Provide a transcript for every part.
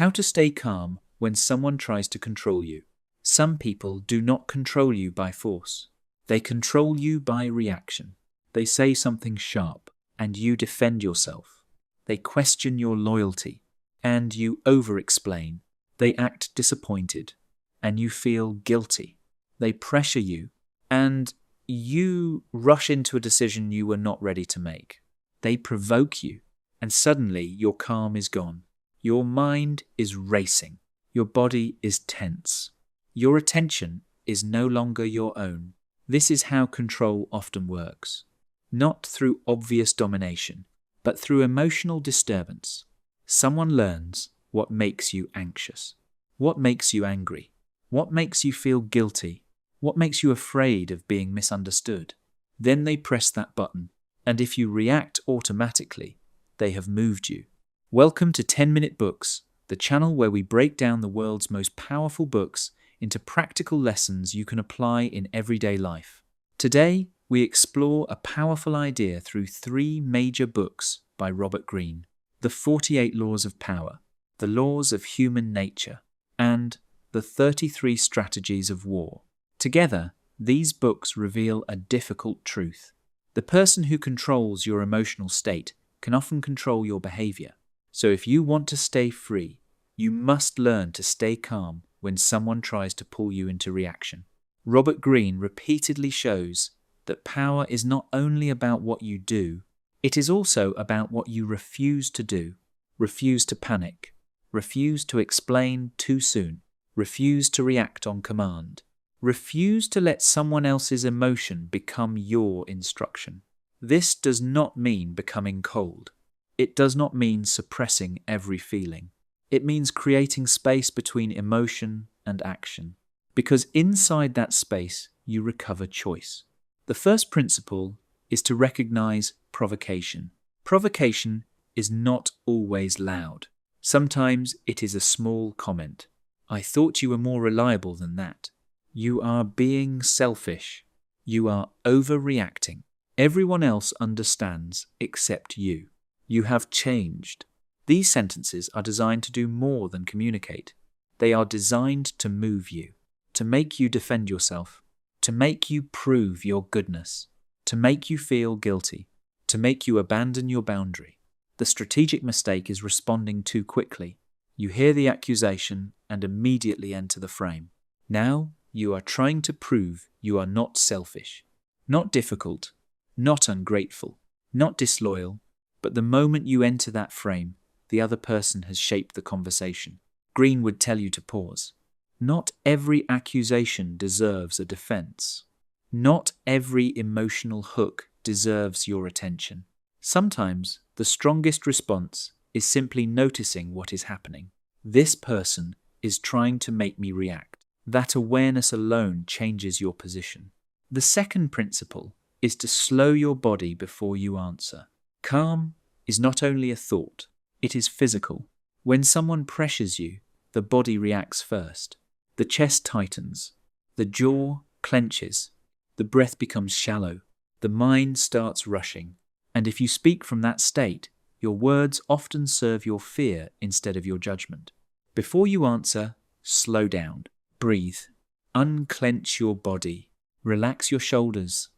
How to stay calm when someone tries to control you. Some people do not control you by force. They control you by reaction. They say something sharp, and you defend yourself. They question your loyalty, and you over-explain. They act disappointed, and you feel guilty. They pressure you, and you rush into a decision you were not ready to make. They provoke you, and suddenly your calm is gone. Your mind is racing. Your body is tense. Your attention is no longer your own. This is how control often works. Not through obvious domination, but through emotional disturbance. Someone learns what makes you anxious, what makes you angry, what makes you feel guilty, what makes you afraid of being misunderstood. Then they press that button, and if you react automatically, they have moved you. Welcome to 10-Minute Books, the channel where we break down the world's most powerful books into practical lessons you can apply in everyday life. Today, we explore a powerful idea through 3 major books by Robert Greene: The 48 Laws of Power, The Laws of Human Nature, and The 33 Strategies of War. Together, these books reveal a difficult truth. The person who controls your emotional state can often control your behavior. So if you want to stay free, you must learn to stay calm when someone tries to pull you into reaction. Robert Greene repeatedly shows that power is not only about what you do, it is also about what you refuse to do. Refuse to panic. Refuse to explain too soon. Refuse to react on command. Refuse to let someone else's emotion become your instruction. This does not mean becoming cold. It does not mean suppressing every feeling. It means creating space between emotion and action, because inside that space you recover choice. The first principle is to recognize provocation. Provocation is not always loud. Sometimes it is a small comment. I thought you were more reliable than that. You are being selfish. You are overreacting. Everyone else understands except you. You have changed. These sentences are designed to do more than communicate. They are designed to move you, to make you defend yourself, to make you prove your goodness, to make you feel guilty, to make you abandon your boundary. The strategic mistake is responding too quickly. You hear the accusation and immediately enter the frame. Now you are trying to prove you are not selfish, not difficult, not ungrateful, not disloyal, but the moment you enter that frame, the other person has shaped the conversation. Greene would tell you to pause. Not every accusation deserves a defense. Not every emotional hook deserves your attention. Sometimes the strongest response is simply noticing what is happening. This person is trying to make me react. That awareness alone changes your position. The second principle is to slow your body before you answer. Calm is not only a thought, it is physical. When someone pressures you, the body reacts first. The chest tightens, the jaw clenches, the breath becomes shallow, the mind starts rushing. And if you speak from that state, your words often serve your fear instead of your judgment. Before you answer, slow down, breathe, unclench your body, relax your shoulders.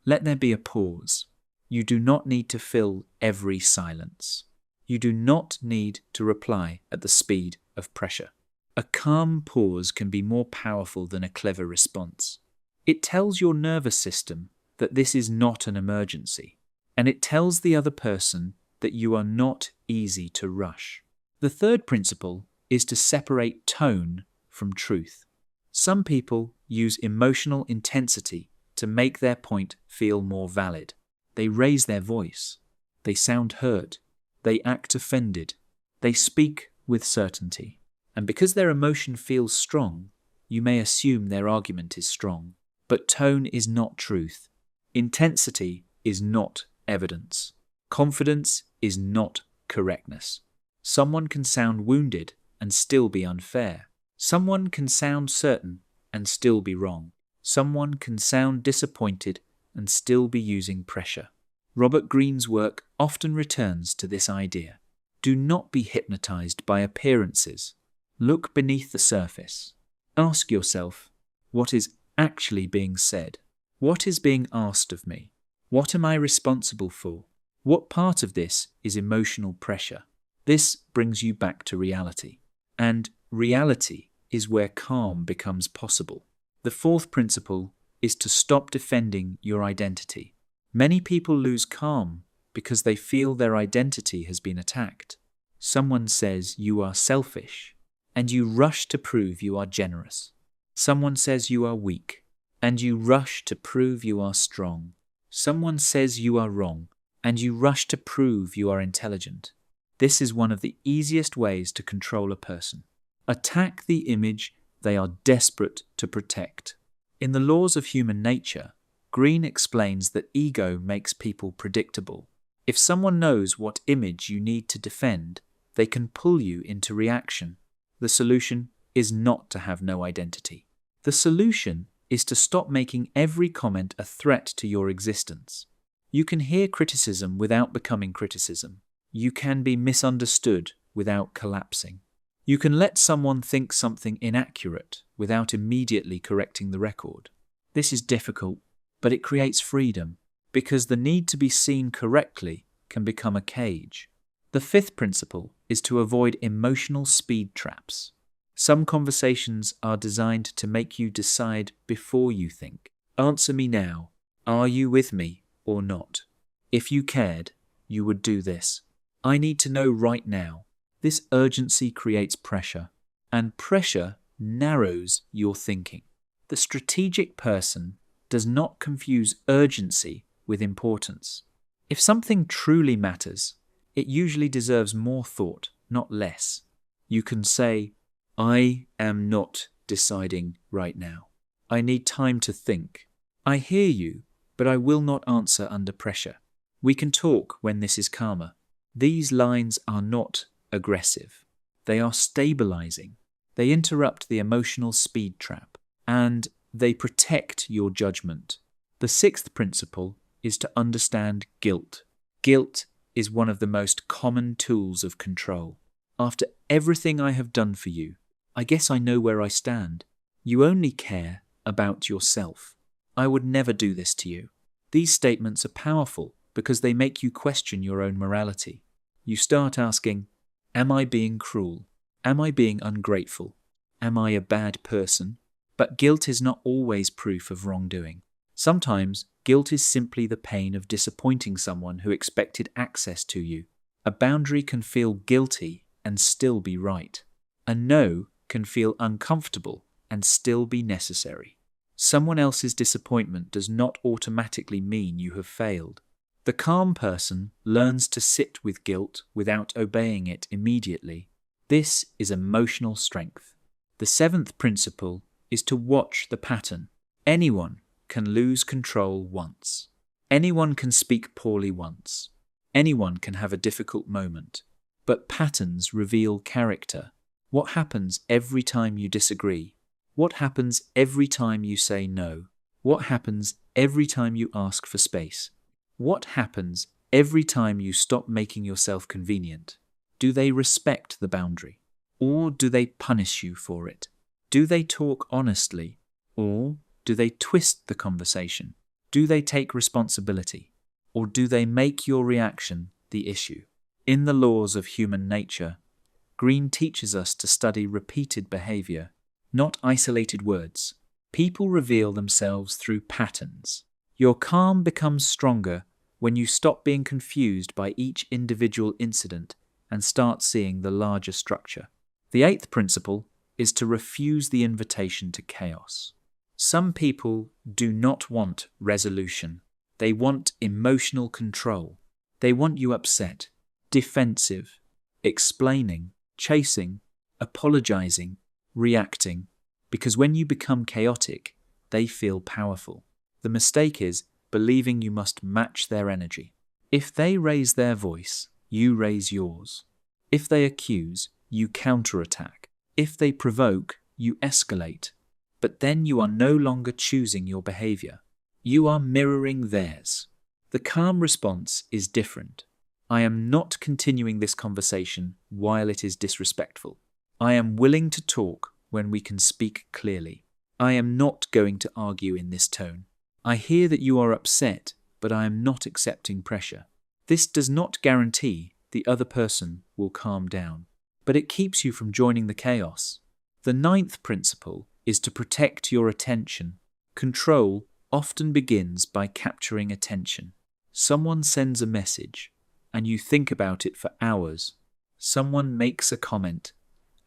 Let there be a pause. You do not need to fill every silence. You do not need to reply at the speed of pressure. A calm pause can be more powerful than a clever response. It tells your nervous system that this is not an emergency, and it tells the other person that you are not easy to rush. The third principle is to separate tone from truth. Some people use emotional intensity to make their point feel more valid. They raise their voice. They sound hurt. They act offended. They speak with certainty. And because their emotion feels strong, you may assume their argument is strong. But tone is not truth. Intensity is not evidence. Confidence is not correctness. Someone can sound wounded and still be unfair. Someone can sound certain and still be wrong. Someone can sound disappointed and still be using pressure. Robert Greene's work often returns to this idea. Do not be hypnotized by appearances. Look beneath the surface. Ask yourself, what is actually being said? What is being asked of me? What am I responsible for? What part of this is emotional pressure? This brings you back to reality. And reality is where calm becomes possible. The fourth principle is to stop defending your identity. Many people lose calm because they feel their identity has been attacked. Someone says you are selfish, and you rush to prove you are generous. Someone says you are weak, and you rush to prove you are strong. Someone says you are wrong, and you rush to prove you are intelligent. This is one of the easiest ways to control a person. Attack the image they are desperate to protect. In the laws of human nature, Greene explains that ego makes people predictable. If someone knows what image you need to defend, they can pull you into reaction. The solution is not to have no identity. The solution is to stop making every comment a threat to your existence. You can hear criticism without becoming criticism. You can be misunderstood without collapsing. You can let someone think something inaccurate without immediately correcting the record. This is difficult, but it creates freedom, because the need to be seen correctly can become a cage. The fifth principle is to avoid emotional speed traps. Some conversations are designed to make you decide before you think. Answer me now. Are you with me or not? If you cared, you would do this. I need to know right now. This urgency creates pressure, and pressure narrows your thinking. The strategic person does not confuse urgency with importance. If something truly matters, it usually deserves more thought, not less. You can say, I am not deciding right now. I need time to think. I hear you, but I will not answer under pressure. We can talk when this is calmer. These lines are not aggressive. They are stabilizing. They interrupt the emotional speed trap, and they protect your judgment. The sixth principle is to understand guilt. Guilt is one of the most common tools of control. After everything I have done for you, I guess I know where I stand. You only care about yourself. I would never do this to you. These statements are powerful because they make you question your own morality. You start asking, am I being cruel? Am I being ungrateful? Am I a bad person? But guilt is not always proof of wrongdoing. Sometimes guilt is simply the pain of disappointing someone who expected access to you. A boundary can feel guilty and still be right. A no can feel uncomfortable and still be necessary. Someone else's disappointment does not automatically mean you have failed. The calm person learns to sit with guilt without obeying it immediately. This is emotional strength. The seventh principle is to watch the pattern. Anyone can lose control once. Anyone can speak poorly once. Anyone can have a difficult moment. But patterns reveal character. What happens every time you disagree? What happens every time you say no? What happens every time you ask for space? What happens every time you stop making yourself convenient? Do they respect the boundary? Or do they punish you for it? Do they talk honestly? Or do they twist the conversation? Do they take responsibility? Or do they make your reaction the issue? In the laws of human nature, Greene teaches us to study repeated behavior, not isolated words. People reveal themselves through patterns. Your calm becomes stronger when you stop being confused by each individual incident and start seeing the larger structure. The eighth principle is to refuse the invitation to chaos. Some people do not want resolution. They want emotional control. They want you upset, defensive, explaining, chasing, apologizing, reacting, because when you become chaotic, they feel powerful. The mistake is believing you must match their energy. If they raise their voice, you raise yours. If they accuse, you counterattack. If they provoke, you escalate. But then you are no longer choosing your behavior. You are mirroring theirs. The calm response is different. I am not continuing this conversation while it is disrespectful. I am willing to talk when we can speak clearly. I am not going to argue in this tone. I hear that you are upset, but I am not accepting pressure. This does not guarantee the other person will calm down, but it keeps you from joining the chaos. The ninth principle is to protect your attention. Control often begins by capturing attention. Someone sends a message, and you think about it for hours. Someone makes a comment,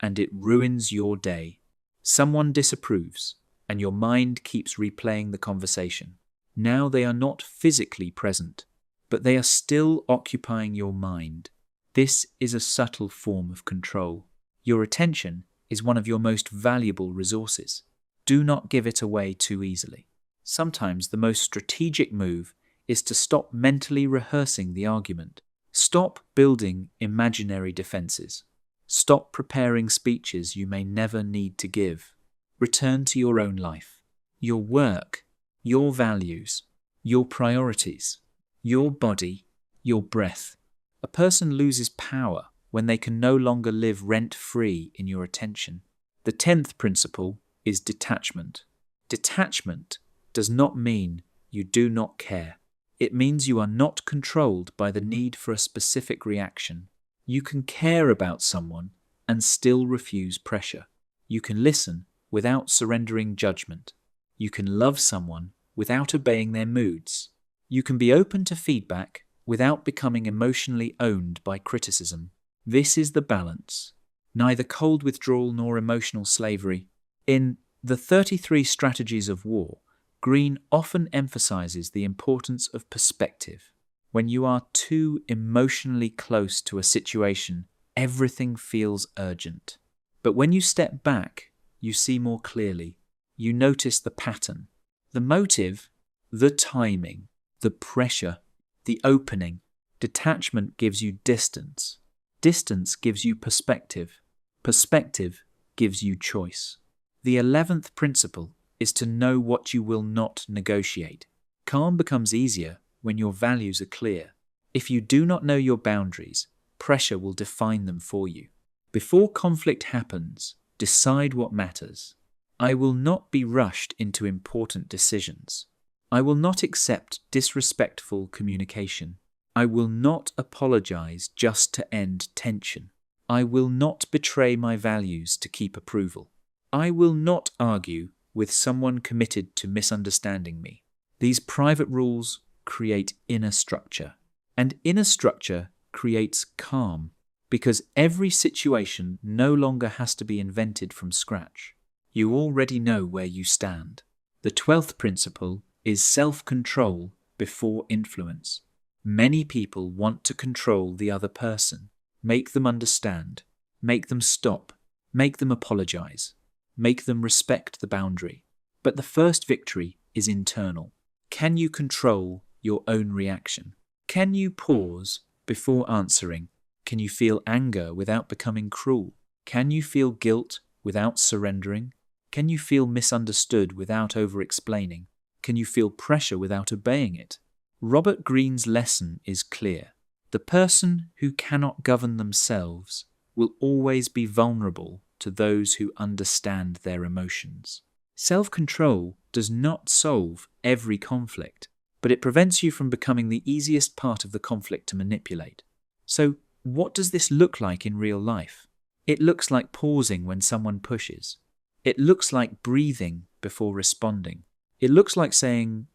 and it ruins your day. Someone disapproves, and your mind keeps replaying the conversation. Now they are not physically present, but they are still occupying your mind. This is a subtle form of control. Your attention is one of your most valuable resources. Do not give it away too easily. Sometimes the most strategic move is to stop mentally rehearsing the argument. Stop building imaginary defenses. Stop preparing speeches you may never need to give. Return to your own life, your work, your values, your priorities, your body, your breath. A person loses power when they can no longer live rent-free in your attention. The 10th principle is detachment. Detachment does not mean you do not care. It means you are not controlled by the need for a specific reaction. You can care about someone and still refuse pressure. You can listen without surrendering judgment. You can love someone without obeying their moods. You can be open to feedback without becoming emotionally owned by criticism. This is the balance. Neither cold withdrawal nor emotional slavery. In The 33 Strategies of War, Greene often emphasizes the importance of perspective. When you are too emotionally close to a situation, everything feels urgent. But when you step back, you see more clearly. You notice the pattern, the motive, the timing, the pressure, the opening. Detachment gives you distance. Distance gives you perspective. Perspective gives you choice. The 11th principle is to know what you will not negotiate. Calm becomes easier when your values are clear. If you do not know your boundaries, pressure will define them for you. Before conflict happens, decide what matters. I will not be rushed into important decisions. I will not accept disrespectful communication. I will not apologize just to end tension. I will not betray my values to keep approval. I will not argue with someone committed to misunderstanding me. These private rules create inner structure, and inner structure creates calm, because every situation no longer has to be invented from scratch. You already know where you stand. The 12th principle is self-control before influence. Many people want to control the other person, make them understand, make them stop, make them apologize, make them respect the boundary. But the first victory is internal. Can you control your own reaction? Can you pause before answering? Can you feel anger without becoming cruel? Can you feel guilt without surrendering? Can you feel misunderstood without over-explaining? Can you feel pressure without obeying it? Robert Greene's lesson is clear. The person who cannot govern themselves will always be vulnerable to those who understand their emotions. Self-control does not solve every conflict, but it prevents you from becoming the easiest part of the conflict to manipulate. So, what does this look like in real life? It looks like pausing when someone pushes. It looks like breathing before responding. It looks like saying,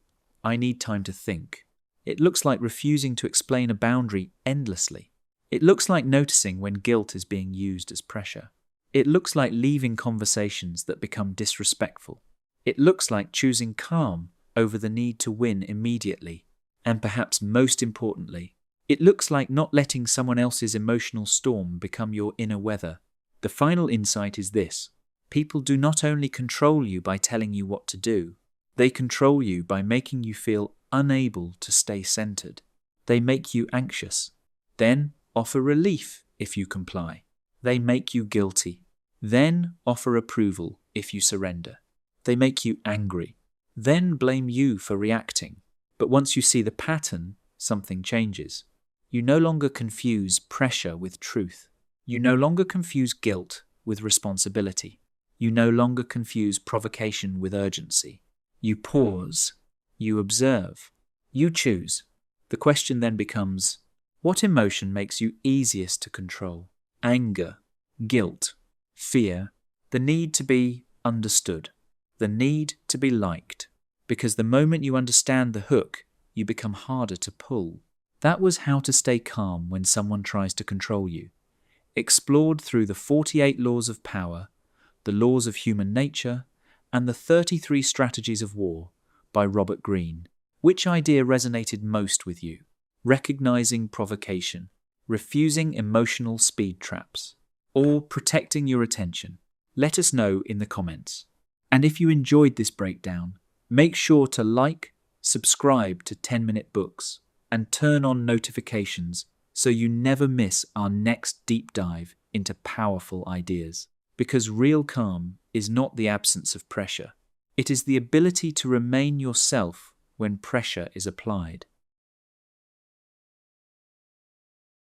"I need time to think." It looks like refusing to explain a boundary endlessly. It looks like noticing when guilt is being used as pressure. It looks like leaving conversations that become disrespectful. It looks like choosing calm over the need to win immediately. And perhaps most importantly, it looks like not letting someone else's emotional storm become your inner weather. The final insight is this: people do not only control you by telling you what to do, they control you by making you feel unable to stay centered. They make you anxious, then offer relief if you comply. They make you guilty, then offer approval if you surrender. They make you angry, then blame you for reacting. But once you see the pattern, something changes. You no longer confuse pressure with truth. You no longer confuse guilt with responsibility. You no longer confuse provocation with urgency. You pause. You observe. You choose. The question then becomes, what emotion makes you easiest to control? Anger, guilt, fear, the need to be understood, the need to be liked. Because the moment you understand the hook, you become harder to pull. That was how to stay calm when someone tries to control you. Explored through the 48 laws of power, the laws of human nature, and the 33 strategies of war by Robert Greene. Which idea resonated most with you? Recognizing provocation, refusing emotional speed traps, or protecting your attention? Let us know in the comments. And if you enjoyed this breakdown, make sure to like, subscribe to 10-Minute Books, and turn on notifications so you never miss our next deep dive into powerful ideas. Because real calm is not the absence of pressure. It is the ability to remain yourself when pressure is applied.